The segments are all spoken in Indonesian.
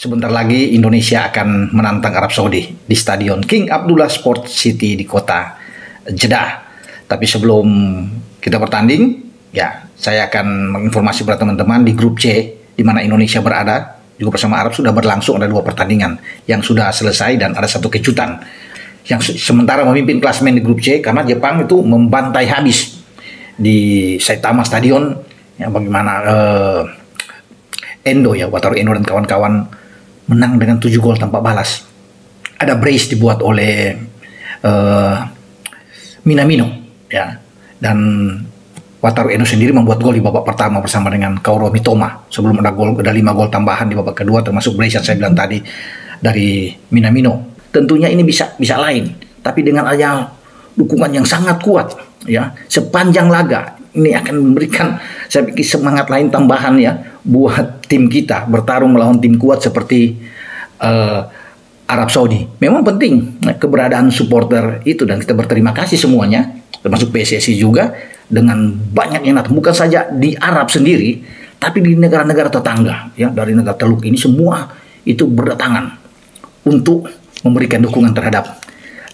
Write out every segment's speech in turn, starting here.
Sebentar lagi Indonesia akan menantang Arab Saudi di Stadion King Abdullah Sport City di kota Jeddah. Tapi sebelum kita bertanding, ya saya akan menginformasi kepada teman-teman di grup C di mana Indonesia berada, juga bersama Arab sudah berlangsung ada 2 pertandingan yang sudah selesai dan ada satu kejutan yang sementara memimpin klasemen di grup C karena Jepang itu membantai habis di Saitama Stadion, ya bagaimana Endo ya, Wataru Endo dan kawan-kawan menang dengan 7 gol tanpa balas. Ada brace dibuat oleh Minamino ya, dan Wataru Endo sendiri membuat gol di babak pertama bersama dengan Kaoru Mitoma. Sebelum ada 5 gol tambahan di babak kedua termasuk brace yang saya bilang tadi dari Minamino. Tentunya ini bisa lain, tapi dengan adanya dukungan yang sangat kuat ya sepanjang laga ini akan memberikan saya pikir semangat lain tambahan ya buat tim kita bertarung melawan tim kuat seperti Arab Saudi. Memang penting keberadaan supporter itu dan kita berterima kasih semuanya termasuk PSSI juga dengan banyak yang datang bukan saja di Arab sendiri tapi di negara-negara tetangga ya, dari negara Teluk ini semua itu berdatangan untuk memberikan dukungan terhadap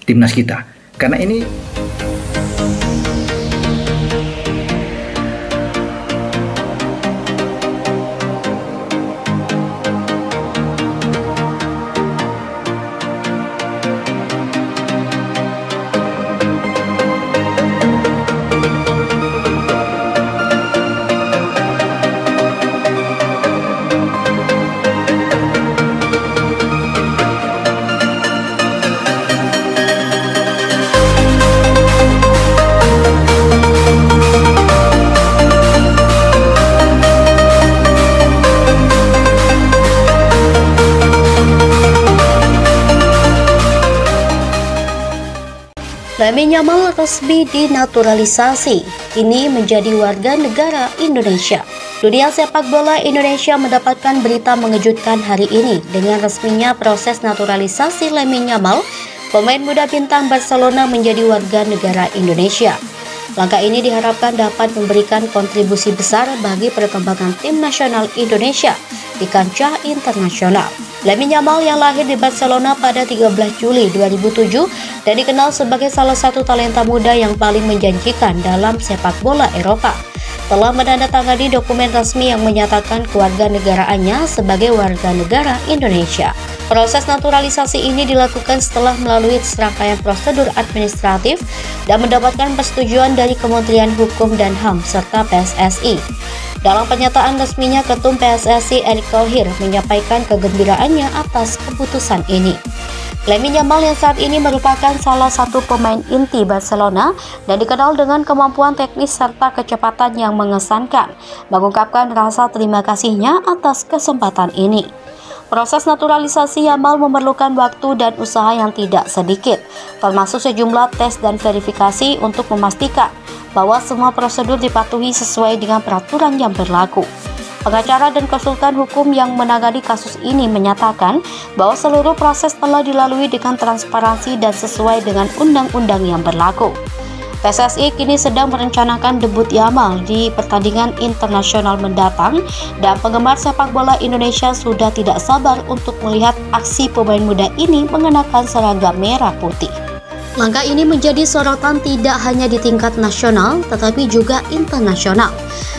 timnas kita karena ini Lamine Yamal resmi dinaturalisasi, kini menjadi warga negara Indonesia. Dunia sepak bola Indonesia mendapatkan berita mengejutkan hari ini dengan resminya proses naturalisasi Lamine Yamal, pemain muda bintang Barcelona menjadi warga negara Indonesia. Langkah ini diharapkan dapat memberikan kontribusi besar bagi perkembangan tim nasional Indonesia di kancah internasional. Lamine Yamal yang lahir di Barcelona pada 13 Juli 2007 dan dikenal sebagai salah satu talenta muda yang paling menjanjikan dalam sepak bola Eropa, telah menandatangani dokumen resmi yang menyatakan kewarganegaraannya sebagai warga negara Indonesia. Proses naturalisasi ini dilakukan setelah melalui serangkaian prosedur administratif dan mendapatkan persetujuan dari Kementerian Hukum dan HAM serta PSSI. Dalam pernyataan resminya, Ketum PSSI Erick Thohir menyampaikan kegembiraannya atas keputusan ini. Lamine Yamal yang saat ini merupakan salah satu pemain inti Barcelona dan dikenal dengan kemampuan teknis serta kecepatan yang mengesankan, mengungkapkan rasa terima kasihnya atas kesempatan ini. Proses naturalisasi Yamal memerlukan waktu dan usaha yang tidak sedikit, termasuk sejumlah tes dan verifikasi untuk memastikan bahwa semua prosedur dipatuhi sesuai dengan peraturan yang berlaku. Pengacara dan konsultan hukum yang menangani kasus ini menyatakan bahwa seluruh proses telah dilalui dengan transparansi dan sesuai dengan undang-undang yang berlaku. PSSI kini sedang merencanakan debut Yamal di pertandingan internasional mendatang dan penggemar sepak bola Indonesia sudah tidak sabar untuk melihat aksi pemain muda ini mengenakan seragam merah putih. Langkah ini menjadi sorotan tidak hanya di tingkat nasional tetapi juga internasional.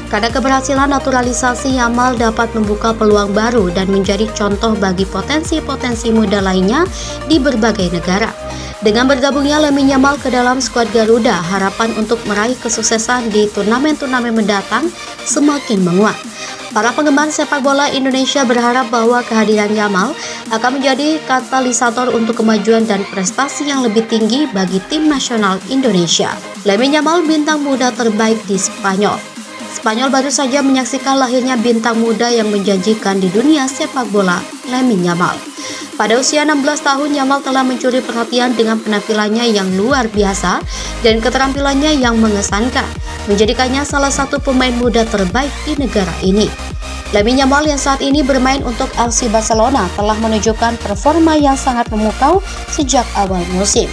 Karena keberhasilan naturalisasi Yamal dapat membuka peluang baru dan menjadi contoh bagi potensi-potensi muda lainnya di berbagai negara. Dengan bergabungnya Lamine Yamal ke dalam skuad Garuda, harapan untuk meraih kesuksesan di turnamen-turnamen mendatang semakin menguat. Para penggemar sepak bola Indonesia berharap bahwa kehadiran Yamal akan menjadi katalisator untuk kemajuan dan prestasi yang lebih tinggi bagi tim nasional Indonesia. Lamine Yamal bintang muda terbaik di Spanyol. Spanyol baru saja menyaksikan lahirnya bintang muda yang menjanjikan di dunia sepak bola, Lamine Yamal. Pada usia 16 tahun, Yamal telah mencuri perhatian dengan penampilannya yang luar biasa dan keterampilannya yang mengesankan, menjadikannya salah satu pemain muda terbaik di negara ini. Lamine Yamal yang saat ini bermain untuk FC Barcelona telah menunjukkan performa yang sangat memukau sejak awal musim.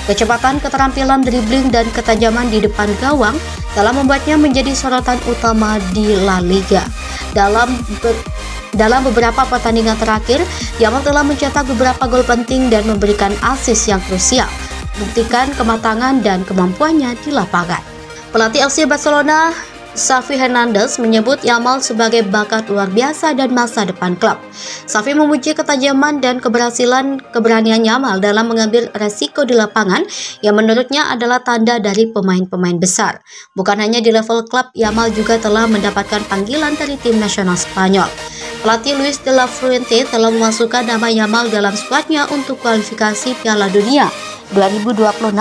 Kecepatan, keterampilan dribbling, dan ketajaman di depan gawang telah membuatnya menjadi sorotan utama di La Liga. Dalam beberapa pertandingan terakhir, Yamal telah mencetak beberapa gol penting dan memberikan assist yang krusial, buktikan kematangan dan kemampuannya di lapangan. Pelatih FC Barcelona, Xavi Hernandez, menyebut Yamal sebagai bakat luar biasa dan masa depan klub. Xavi memuji ketajaman dan keberanian Yamal dalam mengambil resiko di lapangan yang menurutnya adalah tanda dari pemain-pemain besar. Bukan hanya di level klub, Yamal juga telah mendapatkan panggilan dari tim nasional Spanyol. Pelatih Luis de la Fuente telah memasukkan nama Yamal dalam skuadnya untuk kualifikasi Piala Dunia 2026,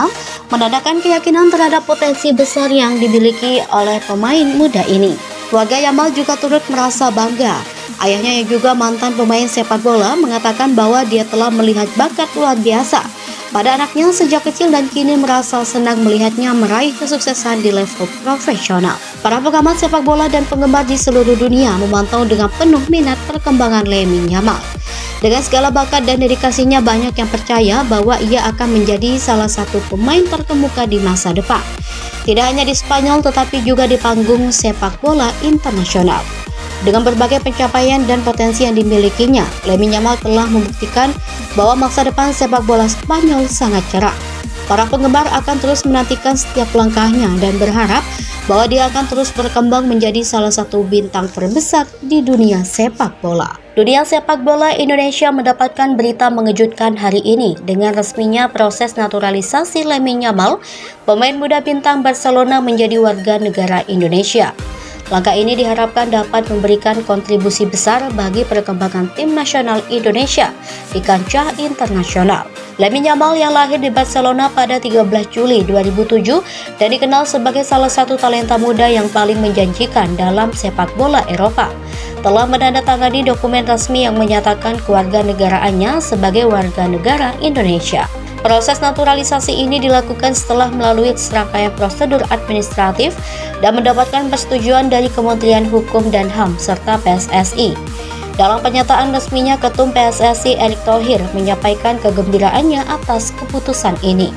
menandakan keyakinan terhadap potensi besar yang dimiliki oleh pemain muda ini. Keluarga Yamal juga turut merasa bangga. Ayahnya yang juga mantan pemain sepak bola mengatakan bahwa dia telah melihat bakat luar biasa pada anaknya sejak kecil dan kini merasa senang melihatnya meraih kesuksesan di level profesional. Para pengamat sepak bola dan penggemar di seluruh dunia memantau dengan penuh minat perkembangan Lamine Yamal. Dengan segala bakat dan dedikasinya, banyak yang percaya bahwa ia akan menjadi salah satu pemain terkemuka di masa depan. Tidak hanya di Spanyol tetapi juga di panggung sepak bola internasional. Dengan berbagai pencapaian dan potensi yang dimilikinya, Lamine Yamal telah membuktikan bahwa masa depan sepak bola Spanyol sangat cerah. Para penggemar akan terus menantikan setiap langkahnya dan berharap bahwa dia akan terus berkembang menjadi salah satu bintang terbesar di dunia sepak bola. Dunia sepak bola Indonesia mendapatkan berita mengejutkan hari ini dengan resminya proses naturalisasi Lamine Yamal, pemain muda bintang Barcelona, menjadi warga negara Indonesia. Langkah ini diharapkan dapat memberikan kontribusi besar bagi perkembangan tim nasional Indonesia di kancah internasional. Lamine Yamal yang lahir di Barcelona pada 13 Juli 2007 dan dikenal sebagai salah satu talenta muda yang paling menjanjikan dalam sepak bola Eropa, telah menandatangani dokumen resmi yang menyatakan kewarganegaraannya sebagai warga negara Indonesia. Proses naturalisasi ini dilakukan setelah melalui serangkaian prosedur administratif dan mendapatkan persetujuan dari Kementerian Hukum dan HAM serta PSSI. Dalam pernyataan resminya, Ketum PSSI Erick Thohir menyampaikan kegembiraannya atas keputusan ini.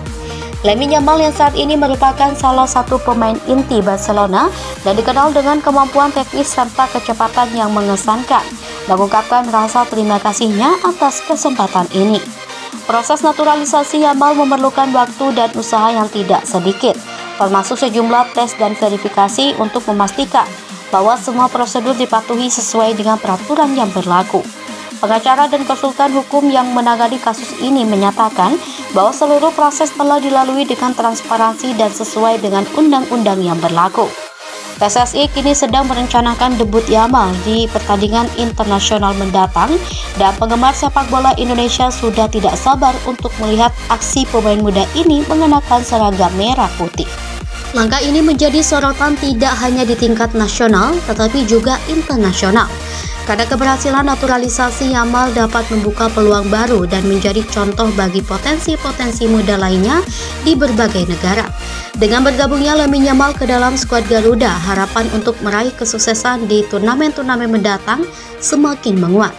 Lamine Yamal yang saat ini merupakan salah satu pemain inti Barcelona dan dikenal dengan kemampuan teknis serta kecepatan yang mengesankan, mengungkapkan rasa terima kasihnya atas kesempatan ini. Proses naturalisasi Yamal memerlukan waktu dan usaha yang tidak sedikit, termasuk sejumlah tes dan verifikasi untuk memastikan bahwa semua prosedur dipatuhi sesuai dengan peraturan yang berlaku. Pengacara dan konsultan hukum yang menangani kasus ini menyatakan bahwa seluruh proses telah dilalui dengan transparansi dan sesuai dengan undang-undang yang berlaku. PSSI kini sedang merencanakan debut Yamal di pertandingan internasional mendatang dan penggemar sepak bola Indonesia sudah tidak sabar untuk melihat aksi pemain muda ini mengenakan seragam merah putih. Langkah ini menjadi sorotan tidak hanya di tingkat nasional tetapi juga internasional. Karena keberhasilan naturalisasi Yamal dapat membuka peluang baru dan menjadi contoh bagi potensi-potensi muda lainnya di berbagai negara. Dengan bergabungnya Lamine Yamal ke dalam skuad Garuda, harapan untuk meraih kesuksesan di turnamen-turnamen mendatang semakin menguat.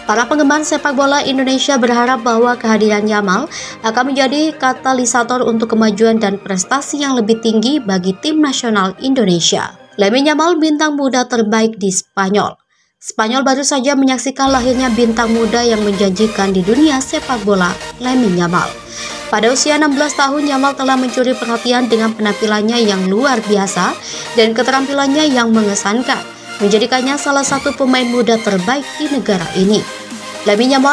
Para penggemar sepak bola Indonesia berharap bahwa kehadiran Yamal akan menjadi katalisator untuk kemajuan dan prestasi yang lebih tinggi bagi tim nasional Indonesia. Lamine Yamal, bintang muda terbaik di Spanyol. Spanyol baru saja menyaksikan lahirnya bintang muda yang menjanjikan di dunia sepak bola, Lamine Yamal. Pada usia 16 tahun, Yamal telah mencuri perhatian dengan penampilannya yang luar biasa dan keterampilannya yang mengesankan, menjadikannya salah satu pemain muda terbaik di negara ini. Lamine Yamal